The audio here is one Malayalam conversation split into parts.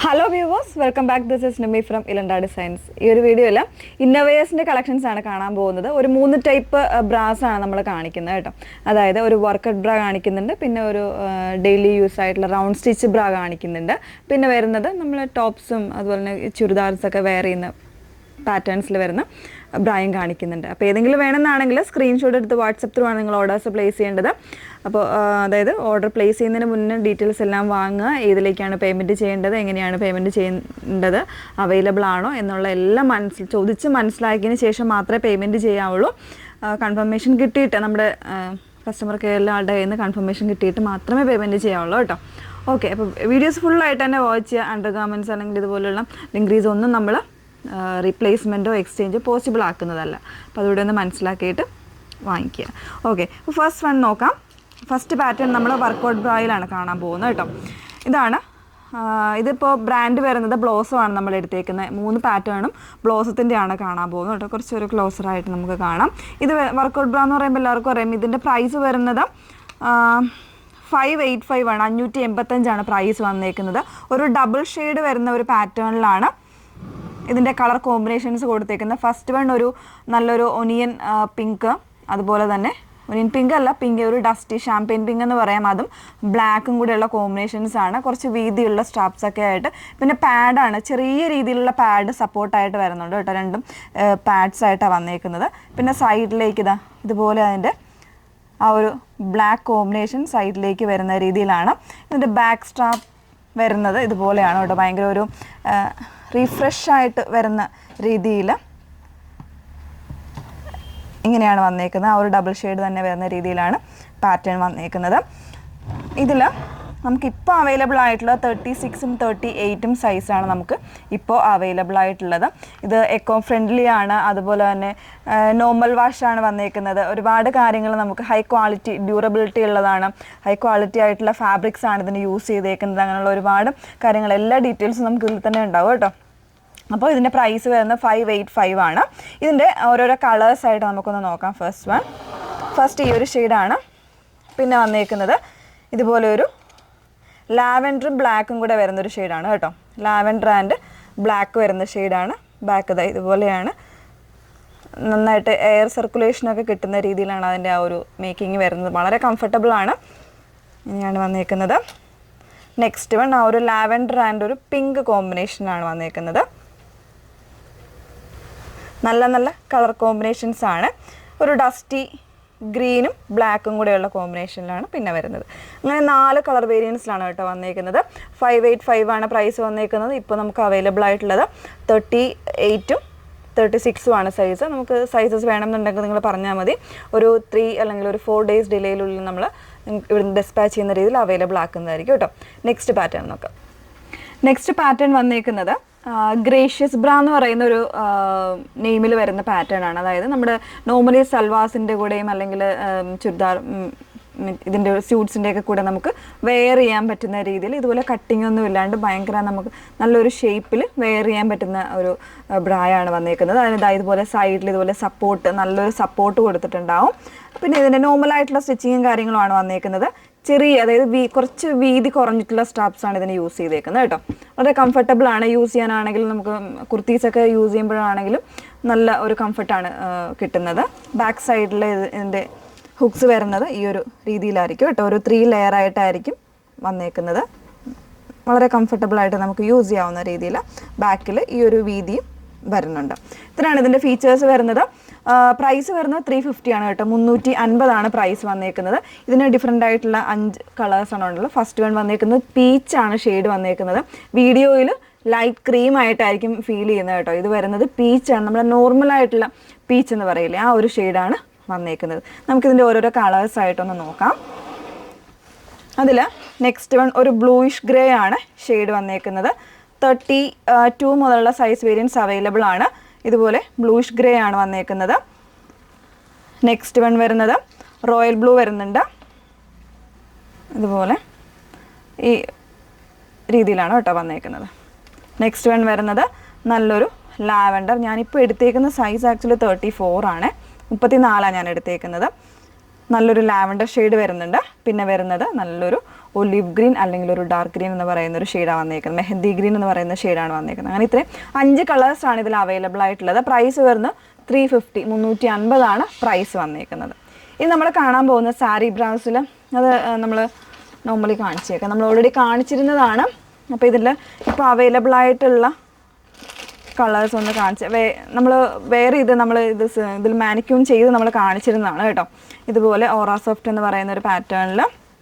Hello viewers, welcome back. This is Nimi from Ilanda designs. ഈ ഒരു വീഡിയോയിൽ ഇന്നോവേഴ്സിൻ്റെ കളക്ഷൻസ് ആണ് കാണാൻ പോകുന്നത്. ഒരു 3 ടൈപ്പ് ബ്രാസ് ആണ് നമ്മൾ കാണിക്കുന്നത് കേട്ടോ. അതായത് ഒരു വർക്കൗട്ട് ബ്രാ കാണിക്കുന്നുണ്ട്, പിന്നെ ഒരു ഡെയിലി യൂസ് ആയിട്ടുള്ള റൗണ്ട് സ്റ്റിച്ച് ബ്രാ കാണിക്കുന്നുണ്ട്, പിന്നെ വരുന്നത് നമ്മൾ ടോപ്സും അതുപോലെ തന്നെ ചുരിദാർസൊക്കെ വെയർ ചെയ്യുന്ന പാറ്റേൺസിൽ വരുന്ന ബ്രായും കാണിക്കുന്നുണ്ട്. അപ്പോൾ ഏതെങ്കിലും വേണമെന്നാണെങ്കിൽ സ്ക്രീൻഷോട്ട് എടുത്ത് വാട്സപ്പ് ത്രൂ ആണ് നിങ്ങൾ ഓർഡേഴ്സ് പ്ലേസ് ചെയ്യേണ്ടത്. അപ്പോൾ അതായത് ഓർഡർ പ്ലേസ് ചെയ്യുന്നതിന് മുന്നേ ഡീറ്റെയിൽസ് എല്ലാം വാങ്ങുക, ഏതിലേക്കാണ് പേയ്മെൻറ്റ് ചെയ്യേണ്ടത്, എങ്ങനെയാണ് പേയ്മെൻറ്റ് ചെയ്യേണ്ടത്, അവൈലബിൾ ആണോ എന്നുള്ള എല്ലാം ചോദിച്ച് മനസ്സിലാക്കിയതിന് ശേഷം മാത്രമേ പേയ്മെൻറ്റ് ചെയ്യാവുള്ളൂ. കൺഫർമേഷൻ കിട്ടിയിട്ട് നമ്മുടെ കസ്റ്റമർ കെയറിലെ ആളുടെ കയ്യിൽ നിന്ന് കൺഫർമേഷൻ കിട്ടിയിട്ട് മാത്രമേ പേയ്മെൻറ്റ് ചെയ്യാവുള്ളൂ കേട്ടോ. ഓക്കെ, അപ്പോൾ വീഡിയോസ് ഫുള്ളായിട്ട് തന്നെ വാച്ച് ചെയ്യുക. അണ്ടർ ഗാർമെൻറ്റ്സ് അല്ലെങ്കിൽ ഇതുപോലുള്ള ഡിഗ്രീസ് ഒന്നും നമ്മൾ റീപ്ലേസ്മെൻറ്റോ എക്സ്ചേഞ്ചോ പോസിബിൾ ആക്കുന്നതല്ല. അപ്പോൾ അതുകൂടെ ഒന്ന് മനസ്സിലാക്കിയിട്ട് വാങ്ങിക്കുക. ഓക്കെ, അപ്പോൾ ഫസ്റ്റ് വൺ നോക്കാം. ഫസ്റ്റ് പാറ്റേൺ നമ്മൾ വർക്കൗട്ട് ബ്രായിലാണ് കാണാൻ പോകുന്നത് കേട്ടോ. ഇതാണ്. ഇതിപ്പോൾ ബ്രാൻഡ് വരുന്നത് ബ്ലോസോ ആണ് നമ്മൾ എടുത്തേക്കുന്നത്. 3 പാറ്റേണും ബ്ലോസത്തിൻ്റെയാണ് കാണാൻ പോകുന്നത് കേട്ടോ. കുറച്ചൊരു ക്ലോസറായിട്ട് നമുക്ക് കാണാം. ഇത് വർക്കൗട്ട് ബ്രാ എന്ന് പറയുമ്പോൾ എല്ലാവർക്കും അറിയാം. ഇതിൻ്റെ പ്രൈസ് വരുന്നത് 585 ആണ്, 585 പ്രൈസ് വന്നേക്കുന്നത്. ഒരു ഡബിൾ ഷെയ്ഡ് വരുന്ന ഒരു പാറ്റേണിലാണ് ഇതിൻ്റെ കളർ കോമ്പിനേഷൻസ് കൊടുത്തേക്കുന്നത്. ഫസ്റ്റ് വൺ ഒരു നല്ലൊരു ഒനിയൻ പിങ്ക്, അതുപോലെ തന്നെ ഒനിയൻ പിങ്ക് അല്ല, പിങ്ക് ഒരു ഡസ്റ്റി ഷാമ്പെയിൻ പിങ്ക് എന്ന് പറയാം. അതും ബ്ലാക്കും കൂടെയുള്ള കോമ്പിനേഷൻസ് ആണ്. കുറച്ച് വീതിയുള്ള സ്ട്രാപ്സ് ഒക്കെ ആയിട്ട്. പിന്നെ പാഡാണ്, ചെറിയ രീതിയിലുള്ള പാഡ് സപ്പോർട്ടായിട്ട് വരുന്നുണ്ട് കേട്ടോ. രണ്ടും പാഡ്സ് ആയിട്ടാണ് വന്നേക്കുന്നത്. പിന്നെ സൈഡിലേക്ക് ഇതുപോലെ അതിൻ്റെ ആ ഒരു ബ്ലാക്ക് കോമ്പിനേഷൻ സൈഡിലേക്ക് വരുന്ന രീതിയിലാണ്. ഇതിൻ്റെ ബാക്ക് സ്ട്രാപ്പ് വരുന്നത് ഇതുപോലെയാണ് കേട്ടോ. ഭയങ്കര ഒരു റീഫ്രഷ് ആയിട്ട് വരുന്ന രീതിയിൽ ഇങ്ങനെയാണ് വന്നേക്കുന്നത്. ആ ഒരു ഡബിൾ ഷെയ്ഡ് തന്നെ വരുന്ന രീതിയിലാണ് പാറ്റേൺ വന്നേക്കുന്നത്. ഇതിൽ നമുക്കിപ്പോൾ അവൈലബിൾ ആയിട്ടുള്ള 36ഉം 38ഉം സൈസാണ് നമുക്ക് ഇപ്പോൾ അവൈലബിൾ ആയിട്ടുള്ളത്. ഇത് എക്കോ ഫ്രണ്ട്ലി ആണ്, അതുപോലെ തന്നെ നോർമൽ വാഷാണ് വന്നേക്കുന്നത്. ഒരുപാട് കാര്യങ്ങൾ നമുക്ക് ഹൈ ക്വാളിറ്റി ഡ്യൂറബിലിറ്റി ഉള്ളതാണ്. ഹൈ ക്വാളിറ്റി ആയിട്ടുള്ള ഫാബ്രിക്സ് ആണ് ഇതിന് യൂസ് ചെയ്തേക്കുന്നത്. അങ്ങനെയുള്ള ഒരുപാട് കാര്യങ്ങൾ, എല്ലാ ഡീറ്റെയിൽസും നമുക്ക് ഇതിൽ തന്നെ ഉണ്ടാവും കേട്ടോ. അപ്പോൾ ഇതിൻ്റെ പ്രൈസ് വരുന്നത് 585 ആണ്. ഇതിൻ്റെ ഓരോരോ കളേഴ്സായിട്ട് നമുക്കൊന്ന് നോക്കാം. ഫസ്റ്റ് ഈ ഒരു ഷെയ്ഡാണ്. പിന്നെ വന്നേക്കുന്നത് ഇതുപോലെ ഒരു ലാവൻഡറും ബ്ലാക്കും കൂടെ വരുന്നൊരു ഷെയ്ഡാണ് കേട്ടോ. ലാവൻഡർ ആൻഡ് ബ്ലാക്ക് വരുന്ന ഷെയ്ഡാണ്. ബാക്ക് ഇതുപോലെയാണ്. നന്നായിട്ട് എയർ സർക്കുലേഷനൊക്കെ കിട്ടുന്ന രീതിയിലാണ് അതിൻ്റെ ആ ഒരു മേക്കിംഗ് വരുന്നത്. വളരെ കംഫർട്ടബിൾ ആണ്. ഇങ്ങനെയാണ് വന്നേക്കുന്നത്. നെക്സ്റ്റ് വൺ ആ ഒരു ലാവൻഡർ ആൻഡ് ഒരു പിങ്ക് കോമ്പിനേഷനാണ് വന്നേക്കുന്നത്. നല്ല നല്ല കളർ കോമ്പിനേഷൻസ് ആണ്. ഒരു ഡസ്റ്റി ഗ്രീനും ബ്ലാക്കും കൂടെയുള്ള കോമ്പിനേഷനിലാണ് പിന്നെ വരുന്നത്. അങ്ങനെ 4 കളർ വേരിയൻസിലാണ് കേട്ടോ വന്നേക്കുന്നത്. 585 ആണ് പ്രൈസ് വന്നേക്കുന്നത്. ഇപ്പോൾ നമുക്ക് അവൈലബിൾ ആയിട്ടുള്ളത് 38ഉം 36ഉം ആണ് സൈസ്. നമുക്ക് സൈസസ് വേണമെന്നുണ്ടെങ്കിൽ നിങ്ങൾ പറഞ്ഞാൽ മതി. ഒരു 3 അല്ലെങ്കിൽ ഒരു 4 ഡേയ്സ് ഡിലേയിലുള്ളിൽ നമ്മൾ ഇവിടുന്ന് ഡിസ്പാച്ച് ചെയ്യുന്ന രീതിയിൽ അവൈലബിൾ ആക്കുന്നതായിരിക്കും കേട്ടോ. നെക്സ്റ്റ് പാറ്റേൺ നോക്കാം. നെക്സ്റ്റ് പാറ്റേൺ വന്നേക്കുന്നത് ഗ്രേഷ്യസ് ബ്രാ എന്ന് പറയുന്ന ഒരു നെയിമിൽ വരുന്ന പാറ്റേൺ ആണ്. അതായത് നമ്മുടെ നോർമലി സൽവാസിൻ്റെ കൂടെയും അല്ലെങ്കിൽ ചുരിദാർ ഇതിൻ്റെ സ്യൂട്ട്സിൻ്റെയൊക്കെ കൂടെ നമുക്ക് വെയർ ചെയ്യാൻ പറ്റുന്ന രീതിയിൽ ഇതുപോലെ കട്ടിങ് ഒന്നും ഇല്ലാണ്ട് ഭയങ്കര നമുക്ക് നല്ലൊരു ഷേപ്പിൽ വെയർ ചെയ്യാൻ പറ്റുന്ന ഒരു ബ്രായാണ് വന്നേക്കുന്നത്. അതിന് ഇതുപോലെ സൈഡിൽ ഇതുപോലെ നല്ലൊരു സപ്പോർട്ട് കൊടുത്തിട്ടുണ്ടാവും. പിന്നെ ഇതിൻ്റെ നോർമലായിട്ടുള്ള സ്റ്റിച്ചിങ്ങും കാര്യങ്ങളുമാണ് വന്നേക്കുന്നത്. അതായത് കുറച്ച് വീതി കുറഞ്ഞിട്ടുള്ള സ്ട്രാപ്സാണ് ഇതിന് യൂസ് ചെയ്തേക്കുന്നത് കേട്ടോ. വളരെ കംഫർട്ടബിൾ ആണ് യൂസ് ചെയ്യാനാണെങ്കിലും. നമുക്ക് കുർത്തീസൊക്കെ യൂസ് ചെയ്യുമ്പോഴാണെങ്കിലും നല്ല ഒരു കംഫർട്ടാണ് കിട്ടുന്നത്. ബാക്ക് സൈഡിൽ ഇതിൻ്റെ ഹുക്സ് വരുന്നത് ഈ ഒരു രീതിയിലായിരിക്കും കേട്ടോ. ഒരു 3 ലെയർ ആയിട്ടായിരിക്കും വന്നേക്കുന്നത്. വളരെ കംഫർട്ടബിളായിട്ട് നമുക്ക് യൂസ് ചെയ്യാവുന്ന രീതിയിൽ ബാക്കിൽ ഈ ഒരു വീതിയും വരുന്നുണ്ട്. ഇത്രയാണ് ഇതിൻ്റെ ഫീച്ചേഴ്സ് വരുന്നത്. പ്രൈസ് വരുന്നത് 350 ആണ് കേട്ടോ. 350 പ്രൈസ് വന്നേക്കുന്നത്. ഇതിന് ഡിഫറെൻ്റ് ആയിട്ടുള്ള 5 കളേഴ്സാണ് ഉള്ളത്. ഫസ്റ്റ് വൺ വന്നേക്കുന്നത് പീച്ചാണ് ഷെയ്ഡ് വന്നേക്കുന്നത്. വീഡിയോയിൽ ലൈറ്റ് ക്രീം ആയിട്ടായിരിക്കും ഫീൽ ചെയ്യുന്നത് കേട്ടോ. ഇത് വരുന്നത് പീച്ചാണ്. നമ്മുടെ നോർമലായിട്ടുള്ള പീച്ച് എന്ന് പറയില്ലേ, ആ ഒരു ഷെയ്ഡാണ് വന്നേക്കുന്നത്. നമുക്കിതിൻ്റെ ഓരോരോ കളേഴ്സായിട്ടൊന്ന് നോക്കാം. അതിൽ നെക്സ്റ്റ് വൺ ഒരു ബ്ലൂയിഷ് ഗ്രേ ആണ് ഷെയ്ഡ് വന്നേക്കുന്നത്. 32 മുതലുള്ള സൈസ് വേരിയൻസ് അവൈലബിൾ ആണ്. ഇതുപോലെ ബ്ലൂയിഷ് ഗ്രേ ആണ് വന്നേക്കുന്നത്. നെക്സ്റ്റ് വൺ വരുന്നത് റോയൽ ബ്ലൂ വരുന്നുണ്ട്. ഇതുപോലെ ഈ രീതിയിലാണ് കേട്ടോ വന്നേക്കുന്നത്. നെക്സ്റ്റ് വൺ വരുന്നത് നല്ലൊരു ലാവൻഡർ. ഞാനിപ്പോൾ എടുത്തേക്കുന്ന സൈസ് ആക്ച്വലി 34 ആണ്. 34 ഞാൻ എടുത്തേക്കുന്നത്. നല്ലൊരു ലാവൻഡർ ഷെയ്ഡ് വരുന്നുണ്ട്. പിന്നെ വരുന്നത് നല്ലൊരു ഒലിവ് ഗ്രീൻ അല്ലെങ്കിൽ ഒരു ഡാർക്ക് ഗ്രീൻ എന്ന് പറയുന്ന ഒരു ഷെയ്ഡാണ് വന്നേക്കുന്നത്, മെഹന്തി ഗ്രീൻ എന്ന് പറയുന്ന ഷെയ്ഡാണ് വന്നേക്കുന്നത്. അങ്ങനെ ഇത്രയും 5 കളേഴ്സാണ് ഇതിൽ അവൈലബിൾ ആയിട്ടുള്ളത്. പ്രൈസ് വരുന്നത് 350 350 പ്രൈസ് വന്നേക്കുന്നത്. ഇനി നമ്മൾ കാണാൻ പോകുന്ന സാരി ബ്രൗസിൽ അത് നമ്മൾ നോർമലി കാണിച്ചേക്കാം, നമ്മൾ ഓൾറെഡി കാണിച്ചിരുന്നതാണ്. അപ്പോൾ ഇതിൽ ഇപ്പോൾ അവൈലബിൾ ആയിട്ടുള്ള കളേഴ്സ് ഒന്ന് നമ്മൾ വേറെ നമ്മൾ ഇതിൽ മാനിക്യൂൺ ചെയ്ത് നമ്മൾ കാണിച്ചിരുന്നതാണ് കേട്ടോ. ഇതുപോലെ ഓറ സോഫ്റ്റ് എന്ന് പറയുന്ന ഒരു പാറ്റേണിൽ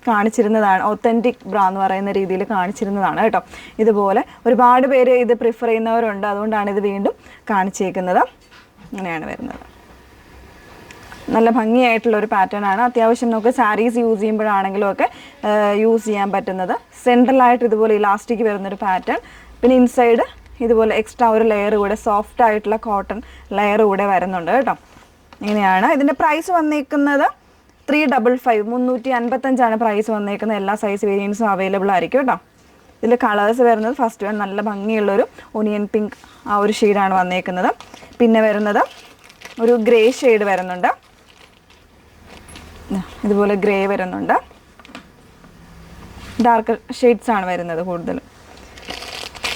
കാണിച്ചിരുന്നതാണ്, ഒത്തൻറ്റിക് ബ്രാ എന്ന് പറയുന്ന രീതിയിൽ കാണിച്ചിരുന്നതാണ് കേട്ടോ. ഇതുപോലെ ഒരുപാട് പേര് ഇത് പ്രിഫർ ചെയ്യുന്നവരുണ്ട്, അതുകൊണ്ടാണ് ഇത് വീണ്ടും കാണിച്ചേക്കുന്നത്. ഇങ്ങനെയാണ് വരുന്നത്. നല്ല ഭംഗിയായിട്ടുള്ള ഒരു പാറ്റേൺ ആണ്. അത്യാവശ്യം നമുക്ക് സാരീസ് യൂസ് ചെയ്യുമ്പോഴാണെങ്കിലും ഒക്കെ യൂസ് ചെയ്യാൻ പറ്റുന്നത്. സെൻട്രലായിട്ട് ഇതുപോലെ ഇലാസ്റ്റിക് വരുന്നൊരു പാറ്റേൺ, പിന്നെ ഇൻസൈഡ് ഇതുപോലെ എക്സ്ട്രാ ഒരു ലെയർ കൂടെ സോഫ്റ്റ് ആയിട്ടുള്ള കോട്ടൺ ലെയർ കൂടെ വരുന്നുണ്ട് കേട്ടോ. ഇങ്ങനെയാണ് ഇതിൻ്റെ പ്രൈസ് വന്നേക്കുന്നത്. 355 355 പ്രൈസ് വന്നേക്കുന്നത്. എല്ലാ സൈസ് വേരിയൻസും അവൈലബിൾ ആയിരിക്കും കേട്ടോ. ഇതിൽ കളേഴ്സ് വരുന്നത് ഫസ്റ്റ് വൺ നല്ല ഭംഗിയുള്ളൊരു ഒനിയൻ പിങ്ക് ആ ഒരു ഷെയ്ഡാണ് വന്നേക്കുന്നത്. പിന്നെ വരുന്നത് ഒരു ഗ്രേ ഷെയ്ഡ് വരുന്നുണ്ട്, ഇതുപോലെ ഗ്രേ വരുന്നുണ്ട്. ഡാർക്ക് ഷെയ്ഡ്സ് ആണ് വരുന്നത് കൂടുതലും.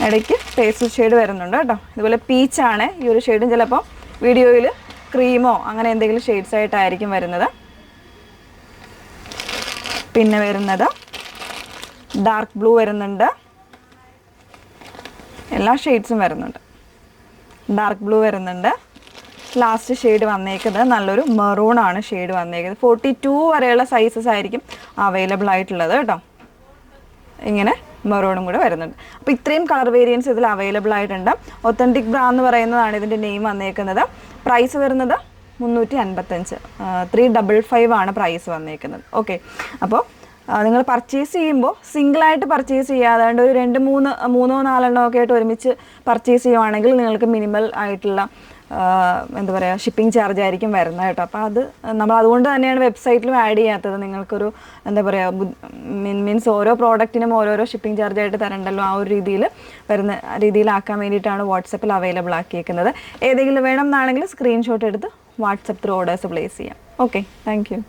ഇടയ്ക്ക് പേസ്റ്റൽ ഷെയ്ഡ് വരുന്നുണ്ട് കേട്ടോ. ഇതുപോലെ പീച്ചാണ് ഈ ഒരു ഷെയ്ഡും. ചിലപ്പോൾ വീഡിയോയിൽ ക്രീമോ അങ്ങനെ എന്തെങ്കിലും ഷെയ്ഡ്സ് ആയിട്ടായിരിക്കും വരുന്നത്. പിന്നെ വരുന്നത് ഡാർക്ക് ബ്ലൂ വരുന്നുണ്ട്, എല്ലാ ഷെയ്ഡ്സും വരുന്നുണ്ട്. ഡാർക്ക് ബ്ലൂ വരുന്നുണ്ട്. ലാസ്റ്റ് ഷെയ്ഡ് വന്നേക്കുന്നത് നല്ലൊരു മെറൂൺ ആണ് ഷെയ്ഡ് വന്നേക്കുന്നത്. 42 വരെയുള്ള സൈസസ് ആയിരിക്കും അവൈലബിൾ ആയിട്ടുള്ളത് കേട്ടോ. ഇങ്ങനെ മെറൂണും കൂടെ വരുന്നുണ്ട്. അപ്പോൾ ഇത്രയും കളർ വേരിയൻസ് ഇതിൽ അവൈലബിൾ ആയിട്ടുണ്ട്. ഒത്തൻറ്റിക് ബ്രാ എന്ന് പറയുന്നതാണ് ഇതിൻ്റെ നെയിം വന്നേക്കുന്നത്. പ്രൈസ് വരുന്നത് 355 355 പ്രൈസ് വന്നേക്കുന്നത്. ഓക്കെ, അപ്പോൾ നിങ്ങൾ പർച്ചേസ് ചെയ്യുമ്പോൾ സിംഗിളായിട്ട് പർച്ചേസ് ചെയ്യാതെ ഒരു 2-3 4 ഒക്കെ ആയിട്ട് ഒരുമിച്ച് പർച്ചേസ് ചെയ്യുവാണെങ്കിൽ നിങ്ങൾക്ക് മിനിമൽ ആയിട്ടുള്ള എന്താ പറയുക ഷിപ്പിംഗ് ചാർജ് ആയിരിക്കും വരുന്നത് കേട്ടോ. അപ്പോൾ അത് നമ്മൾ അതുകൊണ്ട് തന്നെയാണ് വെബ്സൈറ്റിലും ആഡ് ചെയ്യാത്തത്. നിങ്ങൾക്കൊരു എന്താ പറയുക മീൻസ് ഓരോ പ്രോഡക്റ്റിനും ഓരോരോ ഷിപ്പിംഗ് ചാർജ് ആയിട്ട് തരണ്ടല്ലോ, ആ ഒരു രീതിയിലാക്കാൻ വേണ്ടിയിട്ടാണ് വാട്സപ്പിൽ അവൈലബിൾ ആക്കിയേക്കുന്നത്. ഏതെങ്കിലും വേണം എന്നാണെങ്കിൽ സ്ക്രീൻഷോട്ട് എടുത്ത് വാട്സപ്പ് ത്രൂ ഓർഡേഴ്സ് പ്ലേസ് ചെയ്യാം. Okay, thank you.